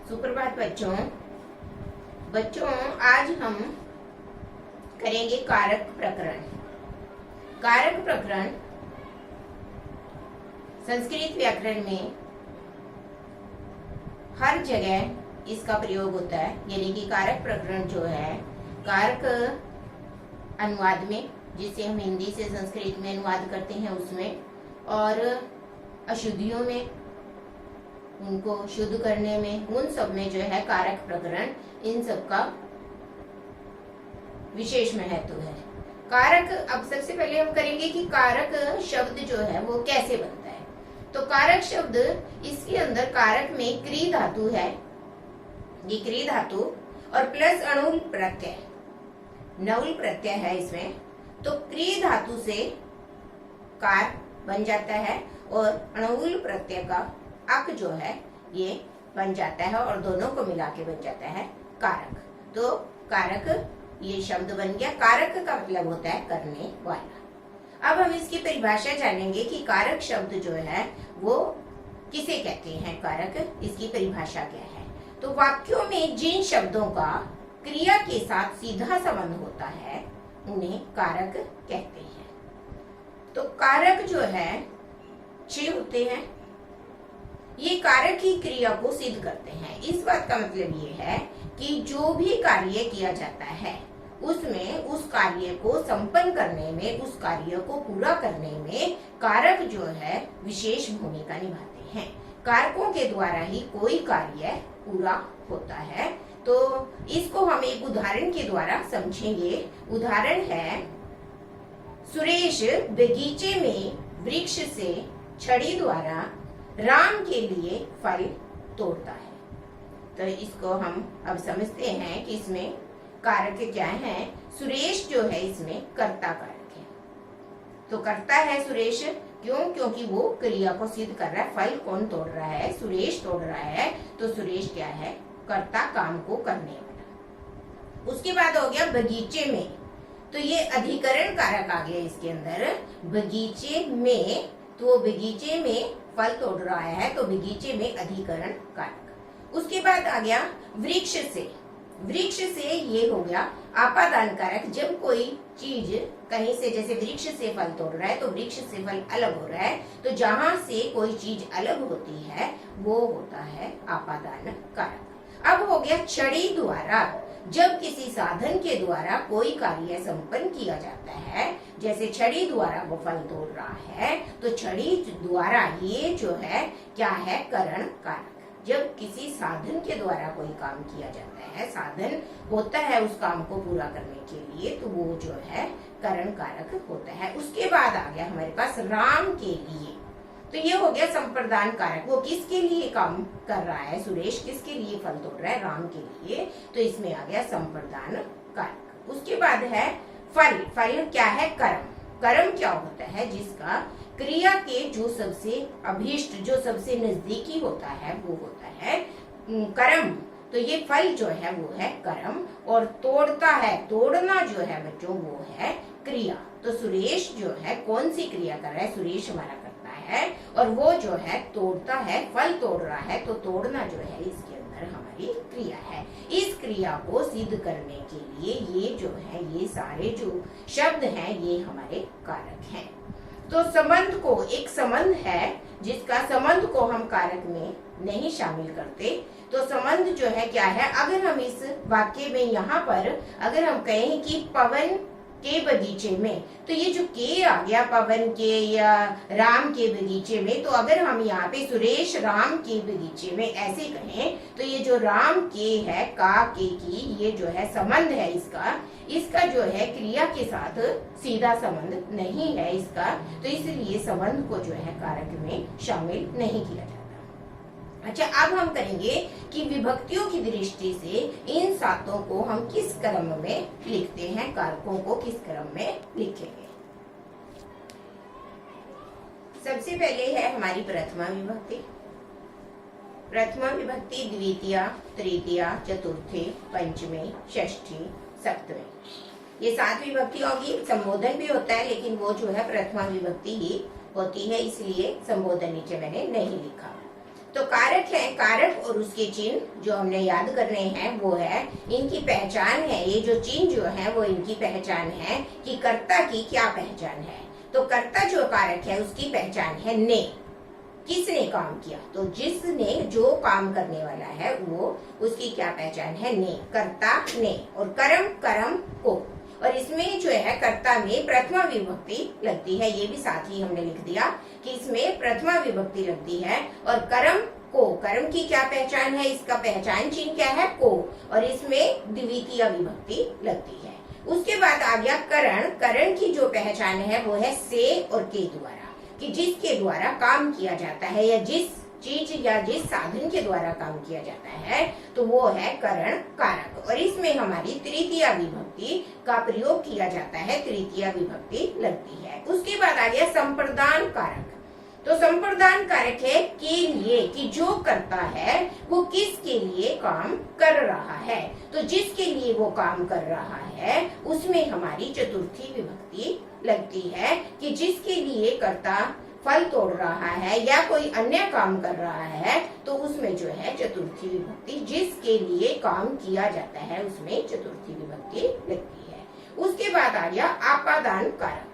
सुप्रभात बच्चों। बच्चों आज हम करेंगे कारक प्रकरण। कारक प्रकरण संस्कृत व्याकरण में हर जगह इसका प्रयोग होता है, यानी कि कारक प्रकरण जो है कारक अनुवाद में, जिसे हम हिंदी से संस्कृत में अनुवाद करते हैं उसमें, और अशुद्धियों में, उनको शुद्ध करने में, उन सब में जो है कारक प्रकरण, इन सब का विशेष महत्व है। कारक, अब सबसे पहले हम करेंगे कि कारक शब्द जो है वो कैसे बनता है। तो कारक शब्द, इसके अंदर कारक में क्री धातु है, ये क्री धातु, और प्लस अणुल प्रत्यय, नउल प्रत्यय है इसमें। तो क्री धातु से कार बन जाता है और अणुल प्रत्यय का अक जो है ये बन जाता है, और दोनों को मिला के बन जाता है कारक। तो कारक ये शब्द बन गया। कारक का मतलब होता है करने वाला। अब हम इसकी परिभाषा जानेंगे कि कारक शब्द जो है वो किसे कहते हैं, कारक, इसकी परिभाषा क्या है। तो वाक्यों में जिन शब्दों का क्रिया के साथ सीधा संबंध होता है उन्हें कारक कहते हैं। तो कारक जो है 6 होते हैं, ये कारक की क्रिया को सिद्ध करते हैं। इस बात का मतलब ये है कि जो भी कार्य किया जाता है उसमें, उस कार्य को संपन्न करने में, उस कार्य को पूरा करने में कारक जो है विशेष भूमिका निभाते हैं। कारकों के द्वारा ही कोई कार्य पूरा होता है। तो इसको हम एक उदाहरण के द्वारा समझेंगे। उदाहरण है, सुरेश बगीचे में वृक्ष से छड़ी द्वारा राम के लिए फल तोड़ता है। तो इसको हम अब समझते हैं कि इसमें कारक क्या है। सुरेश जो है इसमें कर्ता कारक है। तो करता है सुरेश, क्यों? क्योंकि वो क्रिया को सिद्ध कर रहा है। फल कौन तोड़ रहा है? सुरेश तोड़ रहा है। तो सुरेश क्या है? कर्ता, काम को करने वाला। उसके बाद हो गया बगीचे में, तो ये अधिकरण कारक आ गया इसके अंदर। बगीचे में, तो बगीचे में फल तोड़ रहा है, तो बगीचे में अधिकरण कारक। उसके बाद आ गया वृक्ष से। वृक्ष से ये हो गया आपादान कारक। जब कोई चीज कहीं से, जैसे वृक्ष से फल तोड़ रहा है तो वृक्ष से फल अलग हो रहा है, तो जहां से कोई चीज अलग होती है वो होता है आपादान कारक। अब हो गया छड़ी द्वारा। जब किसी साधन के द्वारा कोई कार्य संपन्न किया जाता है, जैसे छड़ी द्वारा वो फल तोड़ रहा है, तो छड़ी द्वारा ये जो है क्या है? करण कारक। जब किसी साधन के द्वारा कोई काम किया जाता है, साधन होता है उस काम को पूरा करने के लिए, तो वो जो है करण कारक होता है। उसके बाद आ गया हमारे पास राम के लिए। तो ये हो गया संप्रदान कारक। वो किसके लिए काम कर रहा है? सुरेश किसके लिए फल तोड़ रहा है? राम के लिए। तो इसमें आ गया संप्रदान कारक। उसके बाद है फल। फल क्या है? कर्म। कर्म क्या होता है? जिसका क्रिया के जो सबसे अभीष्ट, जो सबसे नजदीकी होता है वो होता है कर्म। तो ये फल जो है वो है कर्म। और तोड़ता है, तोड़ना जो है बच्चों वो है क्रिया। तो सुरेश जो है कौन सी क्रिया कर रहा है? सुरेश हमारा करता है, और वो जो है तोड़ता है, फल तोड़ रहा है। तो तोड़ना जो है इसके अंदर हमारी क्रिया है। इस क्रिया को सिद्ध करने के लिए ये जो है, ये सारे जो शब्द हैं ये हमारे कारक हैं। तो संबंध को, एक संबंध है जिसका संबंध को हम कारक में नहीं शामिल करते। तो संबंध जो है क्या है? अगर हम इस वाक्य में यहाँ पर अगर हम कहें कि पवन के बगीचे में, तो ये जो के आ गया पवन के या राम के बगीचे में, तो अगर हम यहाँ पे सुरेश राम के बगीचे में ऐसे कहें, तो ये जो राम के है, का के की, ये जो है संबंध है इसका जो है क्रिया के साथ सीधा संबंध नहीं है इसका। तो इसलिए संबंध को जो है कारक में शामिल नहीं किया जाता। अच्छा, अब हम करेंगे कि विभक्तियों की दृष्टि से इन सातों को हम किस क्रम में लिखते हैं, कारकों को किस क्रम में लिखेंगे। सबसे पहले है हमारी प्रथमा विभक्ति। प्रथमा विभक्ति द्वितीया, तृतीया, चतुर्थी, पंचमी, षष्ठी, सप्तमी, ये 7 विभक्ति होगी। संबोधन भी होता है, लेकिन वो जो है प्रथमा विभक्ति ही होती है, इसलिए संबोधन नीचे मैंने नहीं लिखा। तो कारक है, कारक और उसके चिन्ह जो हमने याद करने हैं वो है, इनकी पहचान है, ये जो चिन्ह जो है वो इनकी पहचान है कि कर्ता की क्या पहचान है। तो कर्ता जो कारक है उसकी पहचान है ने, किसने काम किया, तो जिसने जो काम करने वाला है वो, उसकी क्या पहचान है, ने, कर्ता ने। और कर्म, कर्म को, और इसमें जो है कर्ता में प्रथमा विभक्ति लगती है, ये भी साथ ही हमने लिख दिया कि इसमें प्रथमा विभक्ति लगती है। और कर्म को, कर्म की क्या पहचान है, इसका पहचान चिन्ह क्या है, को, और इसमें द्वितीय विभक्ति लगती है। उसके बाद आ गया करण, करण की जो पहचान है वो है से और के द्वारा, कि जिसके द्वारा काम किया जाता है या जिस चीज या जिस साधन के द्वारा काम किया जाता है तो वो है करण कारक। और इसमें हमारी तृतीय विभक्ति का प्रयोग किया जाता है, तृतीय विभक्ति लगती है। उसके बाद आ गया संप्रदान कारक। तो संप्रदान कारक है के लिए, कि जो करता है वो किसके लिए काम कर रहा है, तो जिसके लिए वो काम कर रहा है उसमें हमारी चतुर्थी विभक्ति लगती है, कि जिसके लिए कर्ता फल तोड़ रहा है या कोई अन्य काम कर रहा है तो उसमें जो है चतुर्थी विभक्ति, जिसके लिए काम किया जाता है उसमें चतुर्थी विभक्ति लगती है। उसके बाद आ गया आपादान कारक।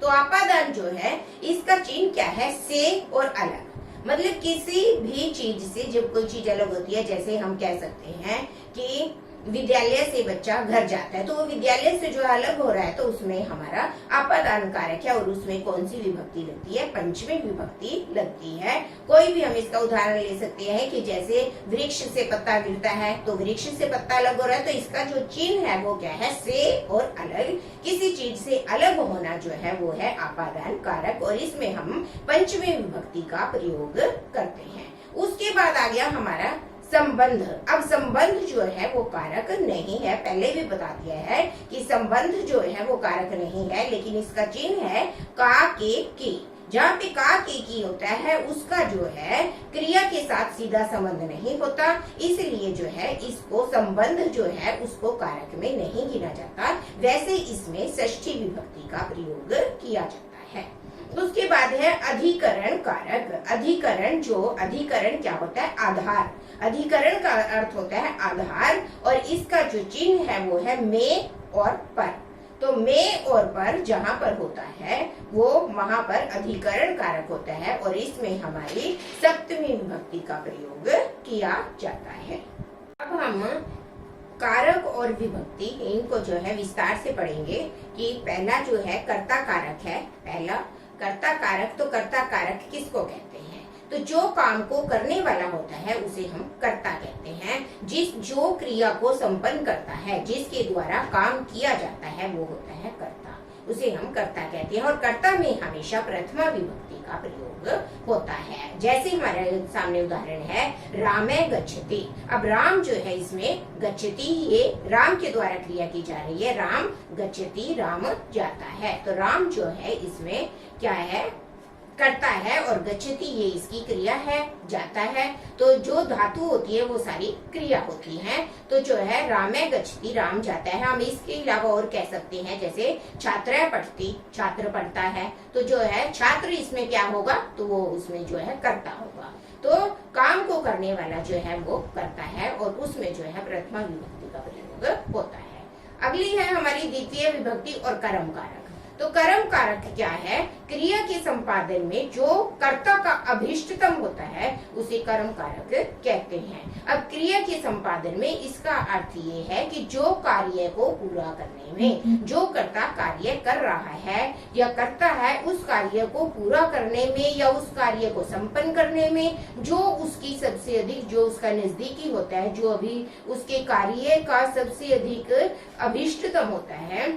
तो आपादान जो है इसका चिन्ह क्या है, से और अलग, मतलब किसी भी चीज से जब कोई चीज अलग होती है, जैसे हम कह सकते हैं कि विद्यालय से बच्चा घर जाता है तो वो विद्यालय से जो अलग हो रहा है तो उसमें हमारा आपादान कारक है, और उसमें कौन सी विभक्ति लगती है, पंचमी विभक्ति लगती है। कोई भी हम इसका उदाहरण ले सकते हैं कि जैसे वृक्ष से पत्ता गिरता है तो वृक्ष से पत्ता अलग हो रहा है तो इसका जो चिन्ह है वो क्या है, से और अलग, किसी चीज से अलग होना जो है वो है आपादान कारक, और इसमें हम पंचमी विभक्ति का प्रयोग करते हैं। उसके बाद आ गया हमारा संबंध। अब संबंध जो है वो कारक नहीं है, पहले भी बता दिया है कि संबंध जो है वो कारक नहीं है, लेकिन इसका चिन्ह है का के की। जहाँ पे का के की होता है उसका जो है क्रिया के साथ सीधा संबंध नहीं होता, इसलिए जो है इसको संबंध जो है उसको कारक में नहीं गिना जाता। वैसे इसमें षष्ठी विभक्ति का प्रयोग किया जाता है। उसके बाद है अधिकरण कारक। अधिकरण जो, अधिकरण क्या होता है, आधार। अधिकरण का अर्थ होता है आधार, और इसका जो चिन्ह है वो है में और पर। तो में और पर जहाँ पर होता है वो वहां पर अधिकरण कारक होता है, और इसमें हमारी सप्तमी विभक्ति का प्रयोग किया जाता है। अब हम कारक और विभक्ति इनको जो है विस्तार से पढ़ेंगे कि पहला जो है कर्ता कारक है। पहला कर्ता कारक, तो कर्ता कारक किसको कहते हैं, तो जो काम को करने वाला होता है उसे हम कर्ता कहते हैं। जो क्रिया को संपन्न करता है, जिसके द्वारा काम किया जाता है वो होता है कर्ता, उसे हम कर्ता कहते हैं। और कर्ता में हमेशा प्रथमा विभक्ति का प्रयोग होता है। जैसे हमारे सामने उदाहरण है रामे गच्छति। अब राम जो है इसमें गच्छति, ये राम के द्वारा क्रिया की जा रही है, राम गच्छति, राम जाता है। तो राम जो है इसमें क्या है, करता है, और गच्छति ये इसकी क्रिया है, जाता है। तो जो धातु होती है वो सारी क्रिया होती है। तो जो है रामे गच्छति, राम जाता है। हम इसके अलावा और कह सकते हैं जैसे छात्रा पठती, छात्र पढ़ता है, तो जो है छात्र इसमें क्या होगा, तो वो उसमें जो है कर्ता होगा। तो काम को करने वाला जो है वो करता है, और उसमें जो है प्रथमा विभक्ति का प्रयोग होता है। अगली है हमारी द्वितीय विभक्ति और कर्म कारक। तो कर्म कारक क्या है, क्रिया के संपादन में जो कर्ता का अभिष्टतम होता है उसे कर्म कारक कहते हैं। अब क्रिया के संपादन में इसका अर्थ ये है कि जो कार्य को पूरा करने में जो कर्ता कार्य कर रहा है या करता है, उस कार्य को पूरा करने में या उस कार्य को संपन्न करने में जो उसकी सबसे अधिक, जो उसका नजदीकी होता है, जो अभी उसके कार्य का सबसे अधिक अभिष्टतम होता है,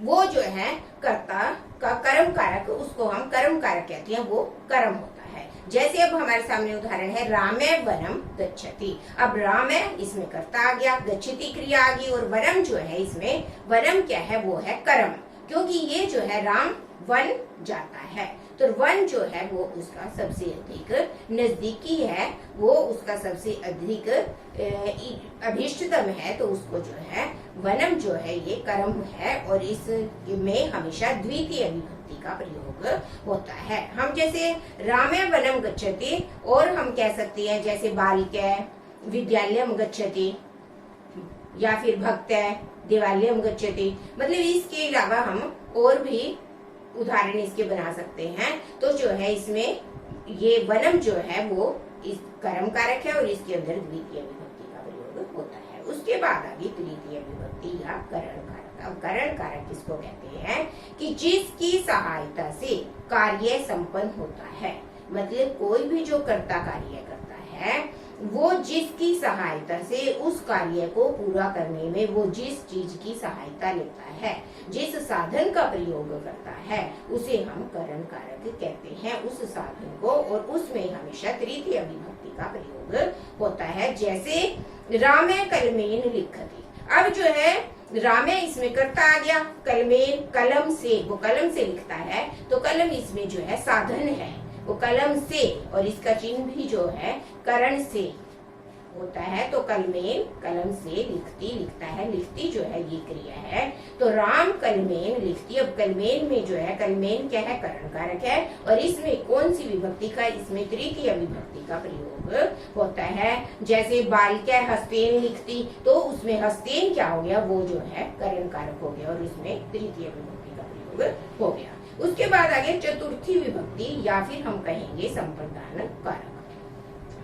वो जो है कर्ता का कर्म कारक, उसको हम कर्म कारक कहते हैं, वो कर्म होता है। जैसे अब हमारे सामने उदाहरण है रामे वनम गच्छति। अब राम है इसमें कर्ता आ गया, गच्छति क्रिया आ गई, और वनम जो है इसमें वनम क्या है, वो है कर्म, क्योंकि ये जो है राम वन जाता है। तो वन जो है वो उसका सबसे अधिक नजदीकी है, वो उसका सबसे अधिक अभिष्टतम है, तो उसको जो है वनम जो है ये कर्म है, और इस में हमेशा द्वितीय विभक्ति विभक्ति का प्रयोग होता है। हम जैसे रामे वनम गच्छति, और हम कह सकते हैं जैसे बालिका विद्यालयम गच्छति, या फिर भक्त देवालयम गच्छति। मतलब इसके अलावा हम और भी उदाहरण इसके बना सकते हैं। तो जो है इसमें ये वनम जो है वो इस कर्म कारक है और इसके अंदर द्वितीय विभक्ति का प्रयोग होता है। उसके बाद आगे तृतीय विभक्ति या करण कारक। अब करण कारक किसको कहते हैं कि जिसकी सहायता से कार्य संपन्न होता है। मतलब कोई भी जो कर्ता कार्य करता है वो जिसकी सहायता से उस कार्य को पूरा करने में वो जिस चीज की सहायता लेता है, जिस साधन का प्रयोग करता है, उसे हम करण कारक कहते हैं, उस साधन को। और उसमें हमेशा तृतीय विभक्ति का प्रयोग होता है। जैसे रामे कलमेन लिखति। अब जो है रामे इसमें कर्ता आ गया, कलमेन कलम से, वो कलम से लिखता है, तो कलम इसमें जो है साधन है, वो कलम से, और इसका चिन्ह भी जो है करण से होता है। तो कलमेन कलम से लिखती लिखता है, लिखती जो है ये क्रिया है। तो राम कलमेन लिखती। अब कलमेन में जो है, कलमेन क्या है, करण कारक है, और इसमें कौन सी विभक्ति का, इसमें तृतीय विभक्ति का प्रयोग होता है। जैसे बालिका हस्तेन लिखती, तो उसमें हस्तेन क्या हो गया, वो जो है करण कारक हो गया और उसमें तृतीय विभक्ति का प्रयोग हो गया। उसके बाद आगे चतुर्थी विभक्ति या फिर हम कहेंगे संप्रदान कारक।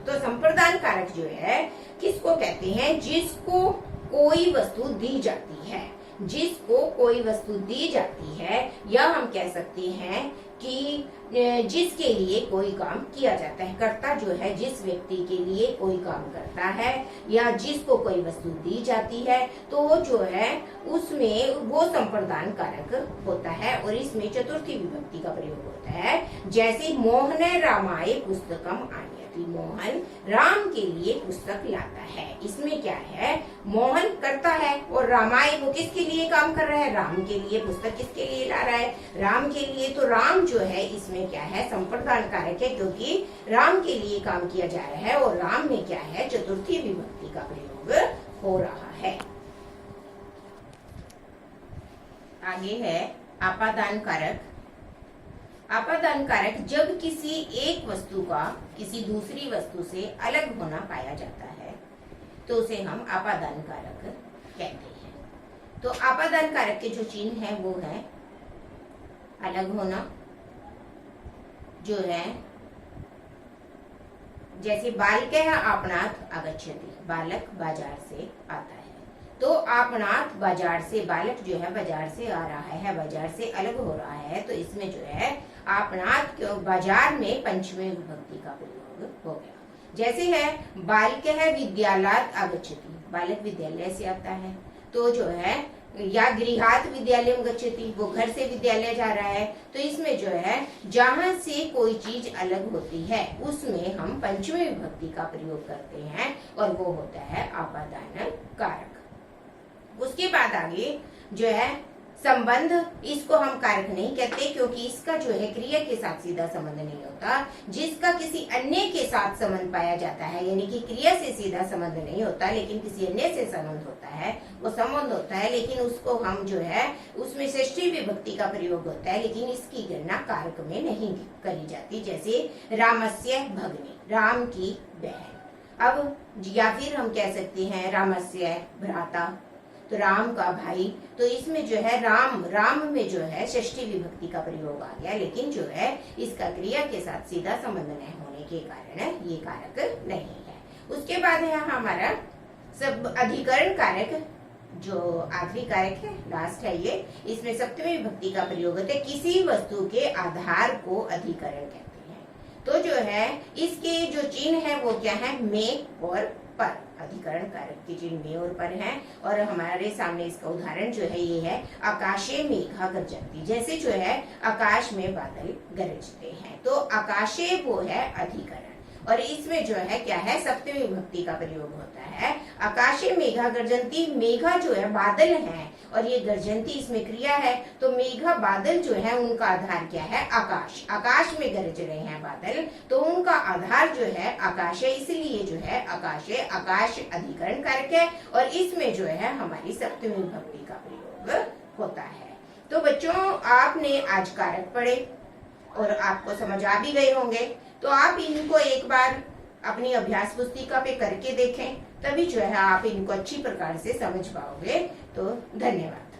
तो संप्रदान कारक जो है किसको कहते हैं, जिसको कोई वस्तु दी जाती है, जिसको कोई वस्तु दी जाती है, या हम कह सकते हैं कि जिसके लिए कोई काम किया जाता है। कर्ता जो है जिस व्यक्ति के लिए कोई काम करता है या जिसको कोई वस्तु दी जाती है, तो वो जो है उसमें वो संप्रदान कारक होता है और इसमें चतुर्थी विभक्ति का प्रयोग होता है। जैसे मोहन रामाय पुस्तकम आनयति, मोहन राम के लिए पुस्तक लाता है। इसमें क्या है, मोहन करता है और रामाय वो किसके लिए काम कर रहा है, राम के लिए। पुस्तक किसके लिए ला रहा है, राम के लिए। तो राम जो है इसमें क्या है, संप्रदान कारक है, क्योंकि राम के लिए काम किया जा रहा है और राम में क्या है, चतुर्थी विभक्ति का प्रयोग हो रहा है। आगे है आपादान कारक। आपादान कारक जब किसी एक वस्तु का किसी दूसरी वस्तु से अलग होना पाया जाता है तो उसे हम आपादान कारक कहते हैं। तो आपादान कारक के जो चिन्ह है वो है अलग होना, जो है जैसे बालकः आपणात् आगच्छति, बालक बाजार से आता है। तो आपणात् बाजार से, बालक जो है बाजार से आ रहा है, बाजार से अलग हो रहा है। तो इसमें जो है आपणात् बाजार में पंचमी विभक्ति का प्रयोग हो गया। जैसे है बालकः विद्यालयात् आगच्छति, बालक विद्यालय से आता है। तो जो है या गृहात् विद्यालयम गच्छति, वो घर से विद्यालय जा रहा है। तो इसमें जो है जहां से कोई चीज अलग होती है उसमें हम पंचमी विभक्ति का प्रयोग करते हैं और वो होता है आपादान कारक। उसके बाद आगे जो है संबंध, इसको हम कारक नहीं कहते क्योंकि इसका जो है क्रिया के साथ सीधा संबंध नहीं होता। जिसका किसी अन्य के साथ संबंध पाया जाता है, यानी कि क्रिया से सीधा संबंध नहीं होता लेकिन किसी अन्य से संबंध होता है, वो संबंध होता है, लेकिन उसको हम जो है उसमें षष्ठी विभक्ति का प्रयोग होता है, लेकिन इसकी गणना कारक में नहीं करी जाती। जैसे रामस्य भगिनी, राम की बहन। अब या फिर हम कह सकते हैं रामस्य भ्राता, तो राम का भाई। तो इसमें जो है राम, राम में जो है षष्ठी विभक्ति का प्रयोग आ गया, लेकिन जो है इसका क्रिया के साथ सीधा संबंध नहीं होने के कारण ये कारक नहीं है। उसके बाद है हमारा सब अधिकरण कारक, जो आखिरी कारक है, लास्ट है ये। इसमें सप्तमी विभक्ति का प्रयोग होता है। किसी वस्तु के आधार को अधिकरण कहते हैं। तो जो है इसके जो चिन्ह है वो क्या है, में और पर। अधिकरण कारक के चिन्ह में और पर हैं। और हमारे सामने इसका उदाहरण जो है ये है आकाशे मेघा गर्जन्ति। जैसे जो है आकाश में बादल गरजते हैं, तो आकाशे वो है अधिकरण और इसमें जो है क्या है, सप्तमी विभक्ति का प्रयोग होता है। आकाशे मेघा गर्जन्ति, मेघा जो है बादल है और ये गर्जन्ति इसमें क्रिया है। तो मेघा बादल जो है उनका आधार क्या है, आकाश। आकाश में गरज रहे हैं बादल, तो उनका आधार जो है आकाश है, इसलिए जो है आकाश है, आकाश अधिकरण कारक है और इसमें जो है हमारी सप्तमी विभक्ति का प्रयोग होता है। तो बच्चों, आपने आज कारक पढ़े और आपको समझ आ भी गए होंगे। तो आप इनको एक बार अपनी अभ्यास पुस्तिका पे करके देखें, तभी जो है आप इनको अच्छी प्रकार से समझ पाओगे। तो धन्यवाद।